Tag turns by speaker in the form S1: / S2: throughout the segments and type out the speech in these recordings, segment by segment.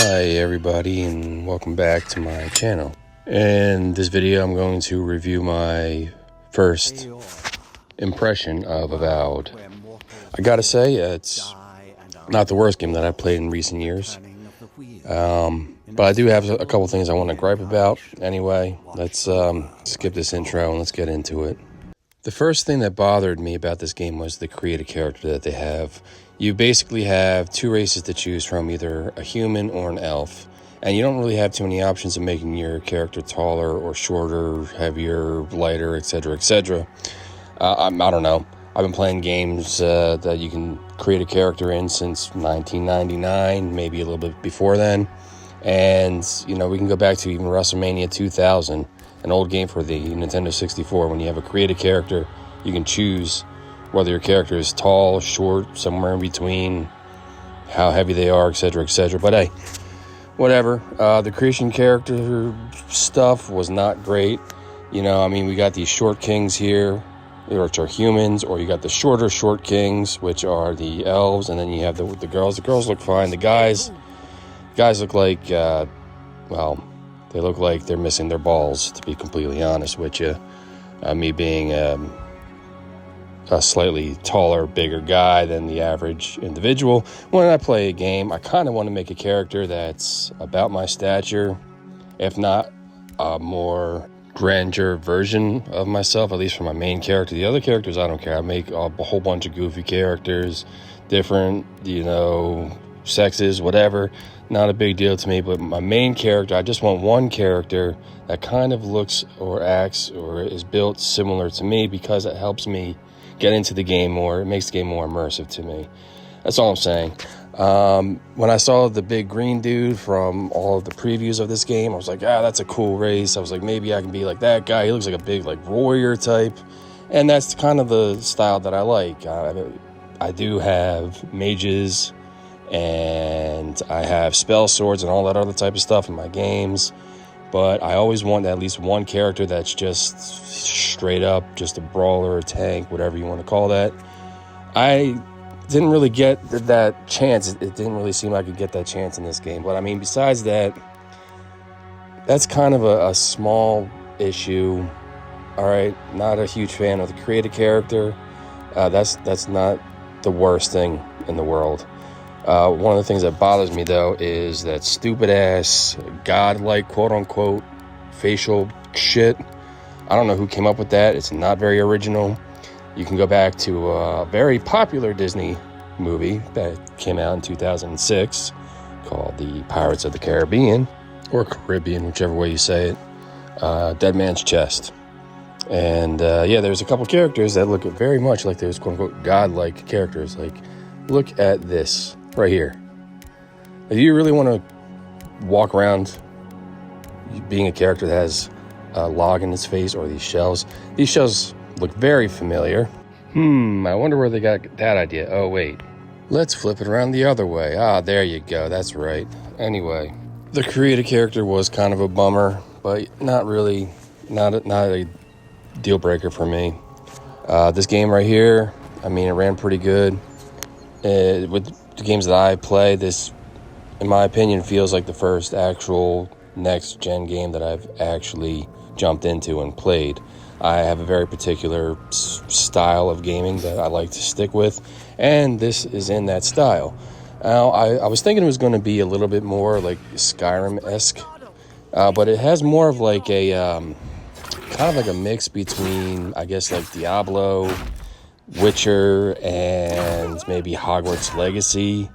S1: Hi everybody, and welcome back to my channel. In this video I'm going to review my first impression of Avowed. I gotta say, it's not the worst game that I've played in recent years, but I do have a couple things I want to gripe about. Anyway, let's skip this intro and let's get into it. The first thing that bothered me about this game was the creative character that they have. You basically have two races to choose from, either a human or an elf, and you don't really have too many options of making your character taller or shorter, heavier, lighter, etc., etc. I don't know. I've been playing games that you can create a character in since 1999, maybe a little bit before then, and we can go back to even WrestleMania 2000, an old game for the Nintendo 64. When you have a creative character, you can choose whether your character is tall, short, somewhere in between, how heavy they are, etc., etc. But hey, whatever. The creation character stuff was not great. We got these short kings here, which are humans, or you got the short kings, which are the elves, and then you have the girls. The girls look fine. The guys look like, they look like they're missing their balls, to be completely honest with you. Me being a slightly taller, bigger guy than the average individual, when I play a game, I kind of want to make a character that's about my stature, if not a more grandeur version of myself, at least for my main character. The other characters, I don't care. I make a whole bunch of goofy characters, different, sexes, whatever. Not a big deal to me, but my main character, I just want one character that kind of looks or acts or is built similar to me, because it helps me get into the game more. It makes the game more immersive to me. That's all I'm saying. When I saw the big green dude from all of the previews of this game, I was like, that's a cool race. I was like, maybe I can be like that guy. He looks like a big warrior type, and that's kind of the style that I like. I do have mages, and I have spell swords and all that other type of stuff in my games, but I always want at least one character that's just straight up just a brawler, a tank, whatever you want to call that. I didn't really get that chance. It didn't really seem like I could get that chance in this game. But besides that, that's kind of a small issue. All right, not a huge fan of the creative character. That's not the worst thing in the world. One of the things that bothers me, though, is that stupid-ass, godlike, quote-unquote, facial shit. I don't know who came up with that. It's not very original. You can go back to a very popular Disney movie that came out in 2006 called The Pirates of the Caribbean, or Caribbean, whichever way you say it, Dead Man's Chest. And, there's a couple characters that look very much like those, quote-unquote, godlike characters. Look at this right here. If you really want to walk around being a character that has a log in its face, or these shells look very familiar. I wonder where they got that idea. Oh, wait. Let's flip it around the other way. There you go. That's right. Anyway, the creative character was kind of a bummer, but not really, not a deal breaker for me. This game right here, it ran pretty good. With the games that I play, this, in my opinion, feels like the first actual next-gen game that I've actually jumped into and played. I have a very particular style of gaming that I like to stick with, and this is in that style. Now, I was thinking it was going to be a little bit more like Skyrim-esque, but it has more of a kind of like a mix between, I guess, Diablo, Witcher, and maybe Hogwarts Legacy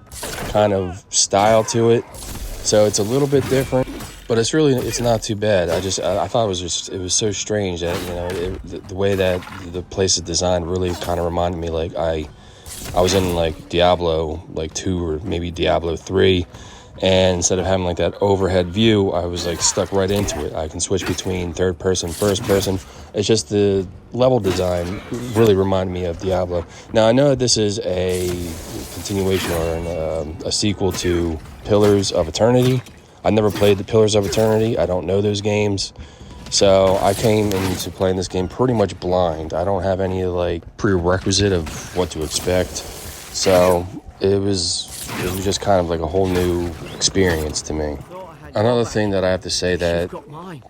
S1: kind of style to it. So it's a little bit different, but it's not too bad. I thought it was so strange that the way that the place is designed really kind of reminded me I was in Diablo 2 or maybe Diablo 3, and instead of having that overhead view, I was stuck right into it. I can switch between third person, first person. It's just the level design really reminded me of Diablo. Now, I know that this is a continuation or a sequel to Pillars of Eternity. I never played the Pillars of Eternity. I don't know those games. So I came into playing this game pretty much blind. I don't have any prerequisite of what to expect. So it was just kind of like a whole new experience to me. Another thing that I have to say that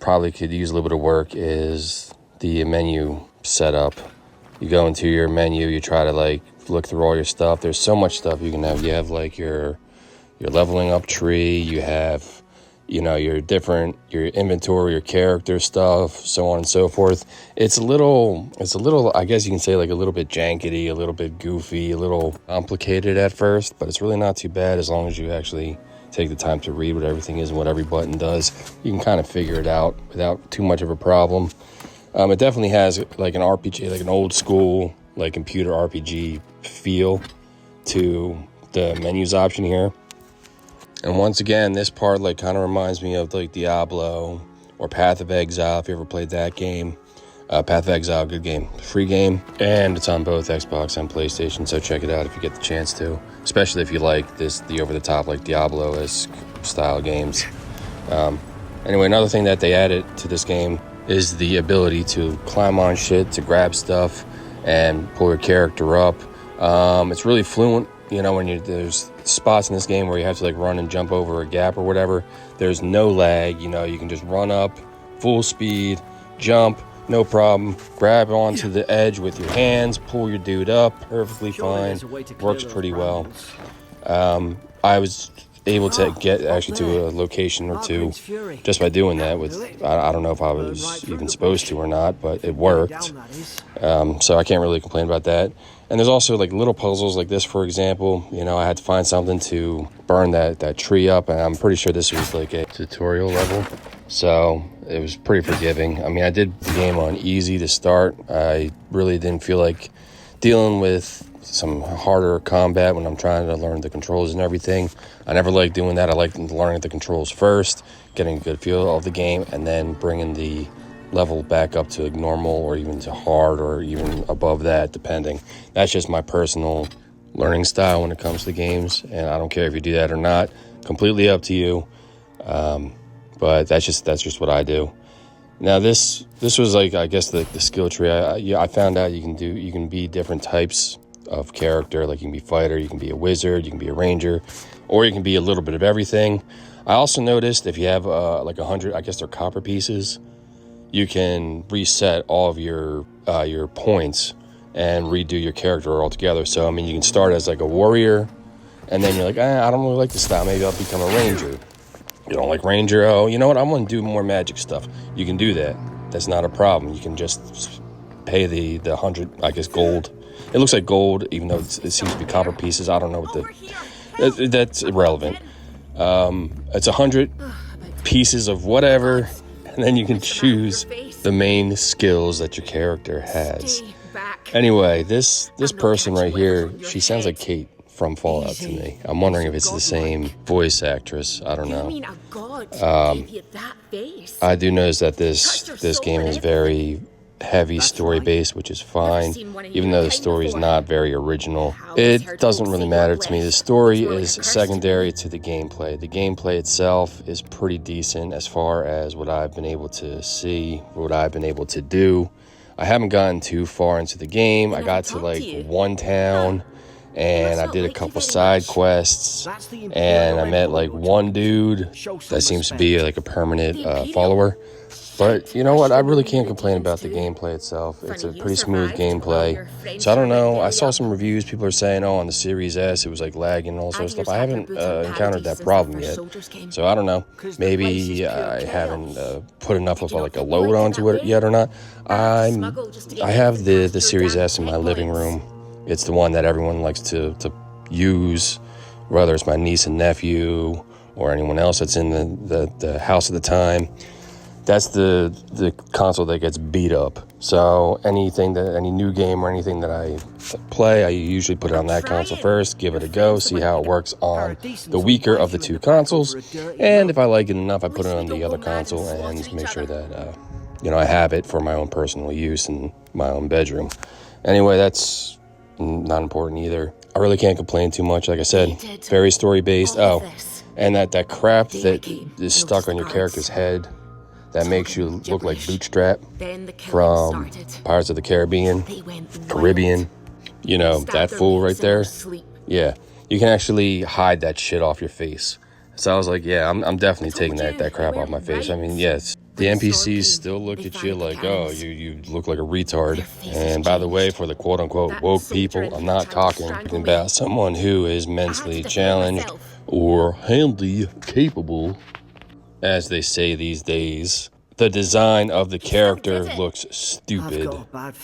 S1: probably could use a little bit of work is the menu setup. You go into your menu, you try to like look through all your stuff. There's so much stuff you can have. You have like your leveling up tree, you have, you know, your inventory, your character stuff, so on and so forth. It's a little, I guess you can say, like a little bit jankety, a little bit goofy, a little complicated at first, but it's really not too bad as long as you actually take the time to read what everything is and what every button does. You can kind of figure it out without too much of a problem. It definitely has like an RPG, like an old school, like computer RPG feel to the menus option here. And once again, this part like kind of reminds me of like Diablo or Path of Exile, if you ever played that game. Path of Exile, good game, free game, and it's on both Xbox and PlayStation, so check it out if you get the chance to, especially if you like the over-the-top like Diablo-esque style games. Anyway, another thing that they added to this game is the ability to climb on shit, to grab stuff, and pull your character up. It's really fluent. You know, when there's spots in this game where you have to like run and jump over a gap or whatever, there's no lag. You know, you can just run up, full speed, jump, no problem. Grab onto the edge with your hands, pull your dude up, perfectly fine. Works pretty well. I was able to get actually to a location or two just by doing that. I don't know if I was even supposed to or not, but it worked. So I can't really complain about that. And there's also like little puzzles like this, for example. You know, I had to find something to burn that tree up, and I'm pretty sure this was like a tutorial level, so it was pretty forgiving. I mean, I did the game on easy to start. I really didn't feel like dealing with some harder combat when I'm trying to learn the controls and everything. I never liked doing that. I liked learning the controls first, getting a good feel of the game, and then bringing the level back up to normal or even to hard or even above that, depending. That's just my personal learning style when it comes to games, and I don't care if you do that or not. Completely up to you. But that's just what I do. Now this was like, I guess the skill tree. I found out you can be different types of character. Like you can be fighter, you can be a wizard, you can be a ranger, or you can be a little bit of everything. I also noticed if you have like 100, I guess they're copper pieces, you can reset all of your points and redo your character altogether. So I mean, you can start as like a warrior, and then you're like, I don't really like this style. Maybe I'll become a ranger. You don't like ranger? Oh, you know what? I'm going to do more magic stuff. You can do that. That's not a problem. You can just pay the 100, I guess, gold. It looks like gold, even though it seems to be copper pieces. I don't know what that's irrelevant. It's 100 pieces of whatever, and then you can choose the main skills that your character has. Anyway, this person right here, she sounds like Kate from Fallout to me. I'm wondering if it's the same voice actress. I don't know. I do notice that this game is very heavy story based, which is fine, even though the story is not very original. It doesn't really matter to me. The story is secondary to the gameplay. The gameplay itself is pretty decent as far as what I've been able to see, what I've been able to do. I haven't gotten too far into the game. I got to like one town, and I did a couple side quests, and I met like one dude that seems to be like a permanent follower. But you know what? I really can't complain about the gameplay itself. It's a pretty smooth gameplay. So I don't know. I saw some reviews. People are saying, oh, on the Series S, it was like lagging and all sorts of stuff. I haven't encountered that problem yet. So I don't know. Maybe I haven't put enough of like a load onto it yet or not. I have the Series S in my living room. It's the one that everyone likes to use, whether it's my niece and nephew or anyone else that's in the house at the time. That's the console that gets beat up. So any new game or anything that I play, I usually put it on that console first, give it a go, see how it works on the weaker of the two consoles. And if I like it enough, I put it on the other console and make sure that I have it for my own personal use in my own bedroom. Anyway, that's not important either. I really can't complain too much. Like I said, very story based. Oh, and that crap that is stuck on your character's head that makes you look like Bootstrap from Pirates of the Caribbean. You know, that fool right there. Yeah, you can actually hide that shit off your face. So I was like, yeah, I'm definitely taking that crap off my face. I mean, yes, the NPCs still looked at you like, oh, you look like a retard. And by the way, for the quote-unquote woke people, I'm not talking about someone who is mentally challenged or handily capable, as they say these days. The design of the character looks stupid.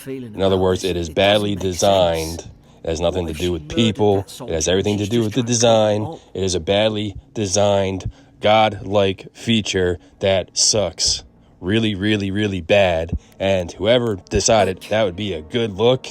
S1: In other words, it is badly designed. It has nothing to do with people. It has everything to do with the design. It is a badly designed, godlike feature that sucks. Really, really, really bad. And whoever decided that would be a good look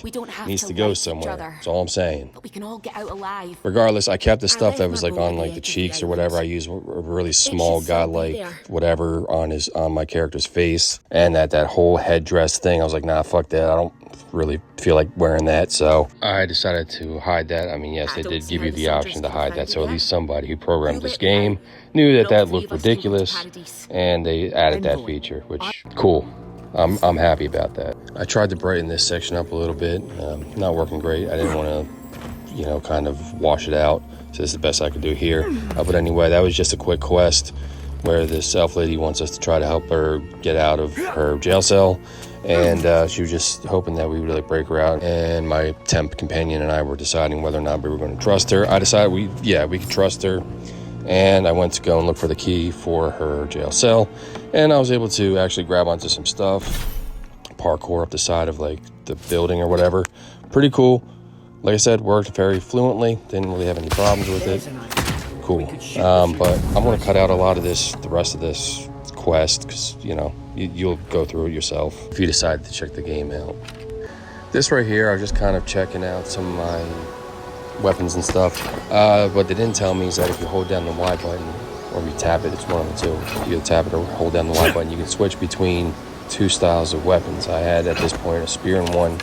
S1: needs to go somewhere. That's all I'm saying.
S2: But we can all get out alive.
S1: Regardless, I kept the stuff that was like on like the cheeks or whatever. I used a really small godlike whatever on my character's face. And that whole headdress thing, I was like, nah, fuck that. I don't really feel like wearing that. So I decided to hide that. I mean, yes, they did give you the option to hide that. So at least somebody who programmed this game knew that looked ridiculous, and they added that feature, which cool. I'm happy about that. I tried to brighten this section up a little bit. Not working great. I didn't want to, kind of wash it out. So this is the best I could do here. But anyway, that was just a quick quest where this elf lady wants us to try to help her get out of her jail cell. And she was just hoping that we would like break her out. And my temp companion and I were deciding whether or not we were going to trust her. I decided we could trust her. And I went to go and look for the key for her jail cell. And I was able to actually grab onto some stuff. Parkour up the side of like the building or whatever. Pretty cool. Like I said, worked very fluently. Didn't really have any problems with it. Cool. But I'm going to cut out a lot of the rest of this quest, because, you'll go through it yourself if you decide to check the game out. This right here, I was just kind of checking out some of my weapons and stuff. What they didn't tell me is that if you hold down the Y button, or you tap it, it's one of the two. If you tap it or hold down the Y button, you can switch between two styles of weapons. I had at this point a spear in one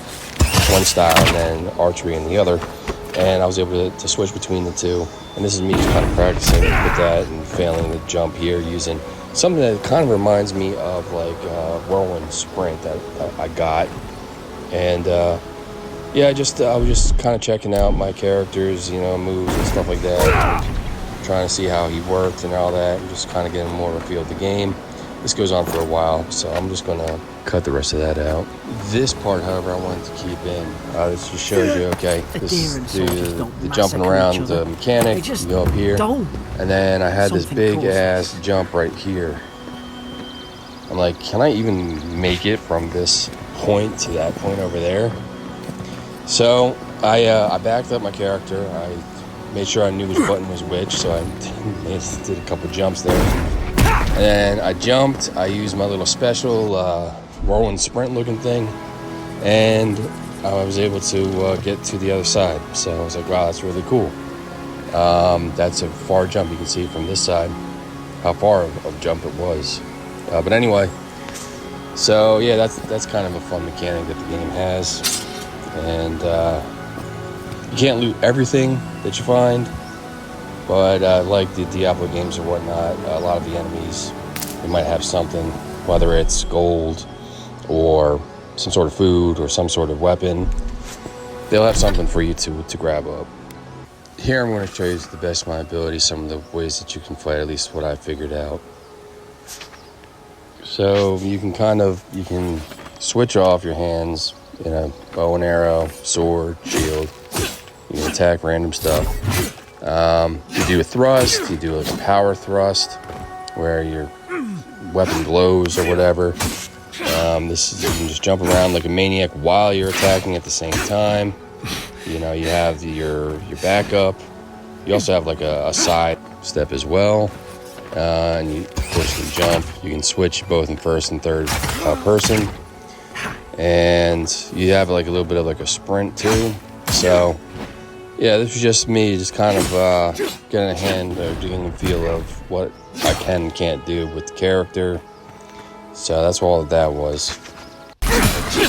S1: style and then archery in the other. And I was able to switch between the two. And this is me just kind of practicing with that and failing the jump here using something that kind of reminds me of like whirlwind sprint that I got. And I was just kind of checking out my characters, moves and stuff like that, and trying to see how he worked and all that, and just kind of getting more of a feel of the game. This goes on for a while, so I'm just gonna cut the rest of that out. This part, however, I wanted to keep in. This just shows you, okay, this is the jumping around the mechanic. You go up here, and then I had this big ass jump right here. I'm like, can I even make it from this point to that point over there? So I backed up my character. I made sure I knew which button was which, so I did a couple jumps there. And then I jumped. I used my little special whirlwind sprint looking thing, and I was able to get to the other side. So I was like, wow, that's really cool. That's a far jump. You can see from this side how far of a jump it was. But anyway, so yeah, that's kind of a fun mechanic that the game has. And you can't loot everything that you find, but like the Diablo games or whatnot, a lot of the enemies, they might have something, whether it's gold or some sort of food or some sort of weapon. They'll have something for you to grab up. Here I'm going to show you to the best of my ability some of the ways that you can fight, at least what I figured out. So you can switch off your hands, bow and arrow, sword, shield. You can attack random stuff. You do a thrust, you do like a power thrust where your weapon glows or whatever. You can just jump around like a maniac while you're attacking at the same time. You have your backup. You also have like a side step as well. And you, of course, can jump. You can switch both in first and third person. And you have like a little bit of like a sprint too. So yeah, this was just me just kind of getting a feel of what I can and can't do with the character. So that's all that was.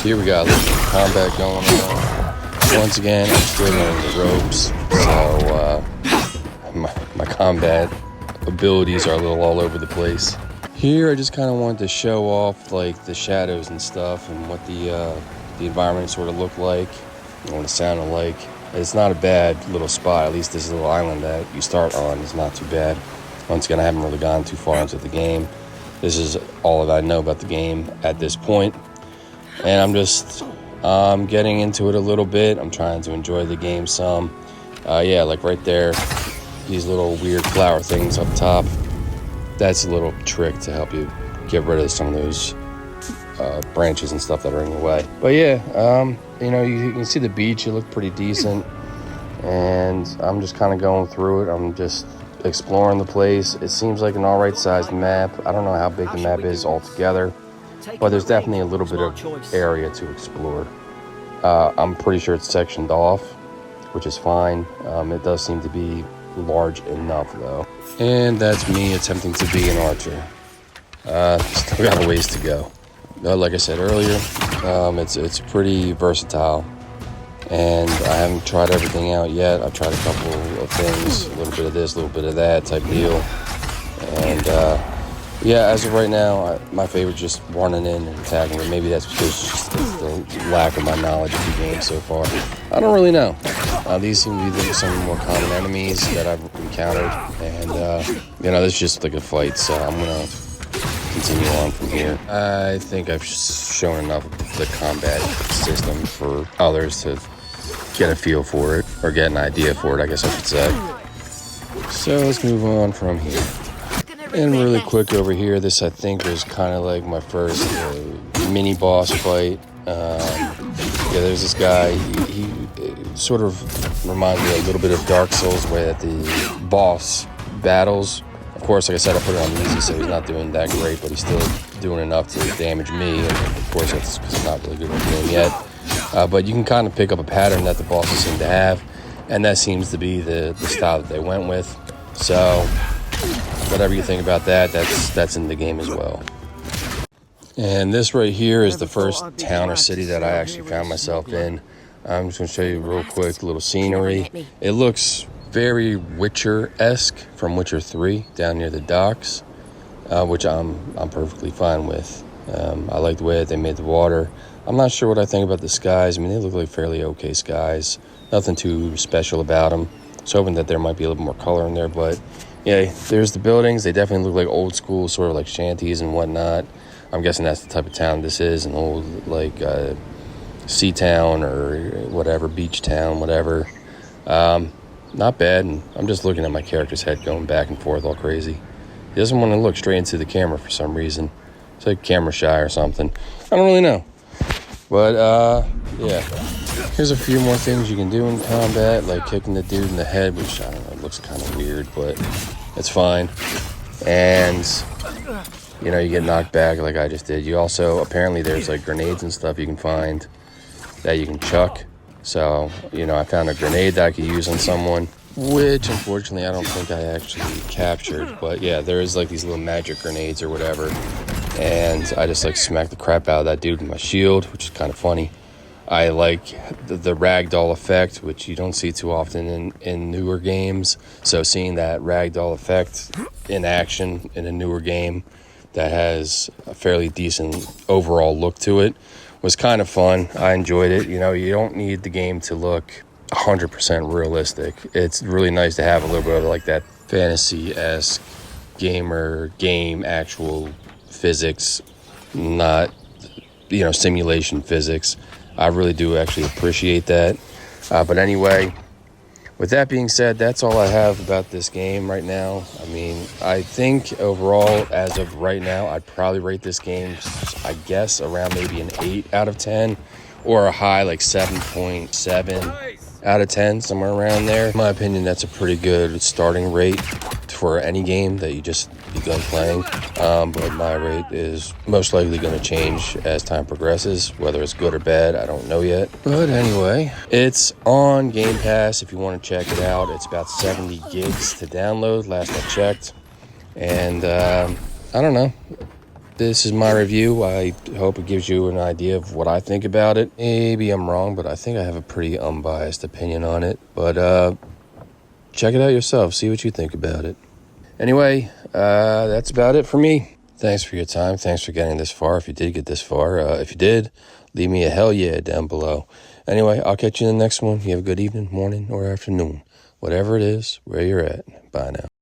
S1: Here we got a little bit of combat going on. Once again, I'm still learning the ropes. So my combat abilities are a little all over the place. Here I just kind of wanted to show off like the shadows and stuff and what the environment sort of looked like and what it sounded like. it's not a bad little spot. At least this little island that you start on is not too bad. Once again, I haven't really gone too far into the game. This is all that I know about the game at this point. And I'm just getting into it a little bit. I'm trying to enjoy the game some. Yeah, like right there, these little weird flower things up top. That's a little trick to help you get rid of some of those branches and stuff that are in your way. But yeah, you can see the beach. It looked pretty decent. And I'm just kind of going through it. I'm just exploring the place. It seems like an all right sized map. I don't know how big the map is altogether, but there's definitely a little bit of area to explore. I'm pretty sure it's sectioned off, which is fine. It does seem to be large enough though. And that's me attempting to be an archer. Still got a ways to go. Like I said earlier, it's pretty versatile. And I haven't tried everything out yet. I've tried a couple of things, a little bit of this, a little bit of that type deal. And yeah, as of right now, my favorite is just running in and attacking it. Maybe that's because of the lack of my knowledge of the game so far. I don't really know. These seem to be some more common enemies that I've encountered. And, this is just like a fight, so I'm going to continue on from here. I think I've shown enough of the combat system for others to get a feel for it, or get an idea for it, I guess I should say. So let's move on from here. And really quick over here, this I think was kind of like my first mini boss fight. There's this guy, he sort of reminds me a little bit of Dark Souls, where that the boss battles. Of course, like I said, I put it on easy, so he's not doing that great, but he's still doing enough to damage me. And of course, that's because I'm not really good at the game yet. But you can kind of pick up a pattern that the bosses seem to have, and that seems to be the style that they went with. So whatever you think about that, that's in the game as well. And this right here is the first town or city that I actually found myself in. I'm just going to show you real quick the little scenery. It looks very Witcher-esque from Witcher 3 down near the docks, which I'm perfectly fine with. I like the way that they made the water. I'm not sure what I think about the skies. I mean, they look like fairly okay skies. Nothing too special about them. I was hoping that there might be a little more color in there, but yeah, there's the buildings. They definitely look like old school, sort of like shanties and whatnot. I'm guessing that's the type of town this is, an old like sea town or whatever, beach town, whatever. Not bad, and I'm just looking at my character's head going back and forth all crazy. He doesn't want to look straight into the camera for some reason. It's like camera shy or something. I don't really know. But, yeah. Here's a few more things you can do in combat, like kicking the dude in the head, which, I don't know, looks kind of weird, but it's fine. And, you get knocked back like I just did. You also, apparently there's like grenades and stuff you can find that you can chuck. So, I found a grenade that I could use on someone, which unfortunately I don't think I actually captured. But yeah, there is like these little magic grenades or whatever. And I just like smacked the crap out of that dude with my shield, which is kind of funny. I like the ragdoll effect, which you don't see too often in newer games. So seeing that ragdoll effect in action in a newer game that has a fairly decent overall look to it was kind of fun. I enjoyed it. You don't need the game to look 100% realistic. It's really nice to have a little bit of like that fantasy-esque game actual physics, not simulation physics. I really do actually appreciate that. But anyway, with that being said, that's all I have about this game right now. I mean, I think overall, as of right now, I'd probably rate this game, I guess, around maybe an 8 out of 10, or a high like 7.7 out of 10, somewhere around there. In my opinion, that's a pretty good starting rate for any game that you just begun playing. But my rate is most likely going to change as time progresses. Whether it's good or bad, I don't know yet. But anyway, it's on Game Pass if you want to check it out. It's about 70 gigs to download, last I checked. And I don't know. This is my review. I hope it gives you an idea of what I think about it. Maybe I'm wrong, but I think I have a pretty unbiased opinion on it. But check it out yourself. See what you think about it. Anyway, that's about it for me. Thanks for your time. Thanks for getting this far, if you did get this far. If you did, leave me a hell yeah down below. Anyway, I'll catch you in the next one. You have a good evening, morning, or afternoon. Whatever it is, where you're at. Bye now.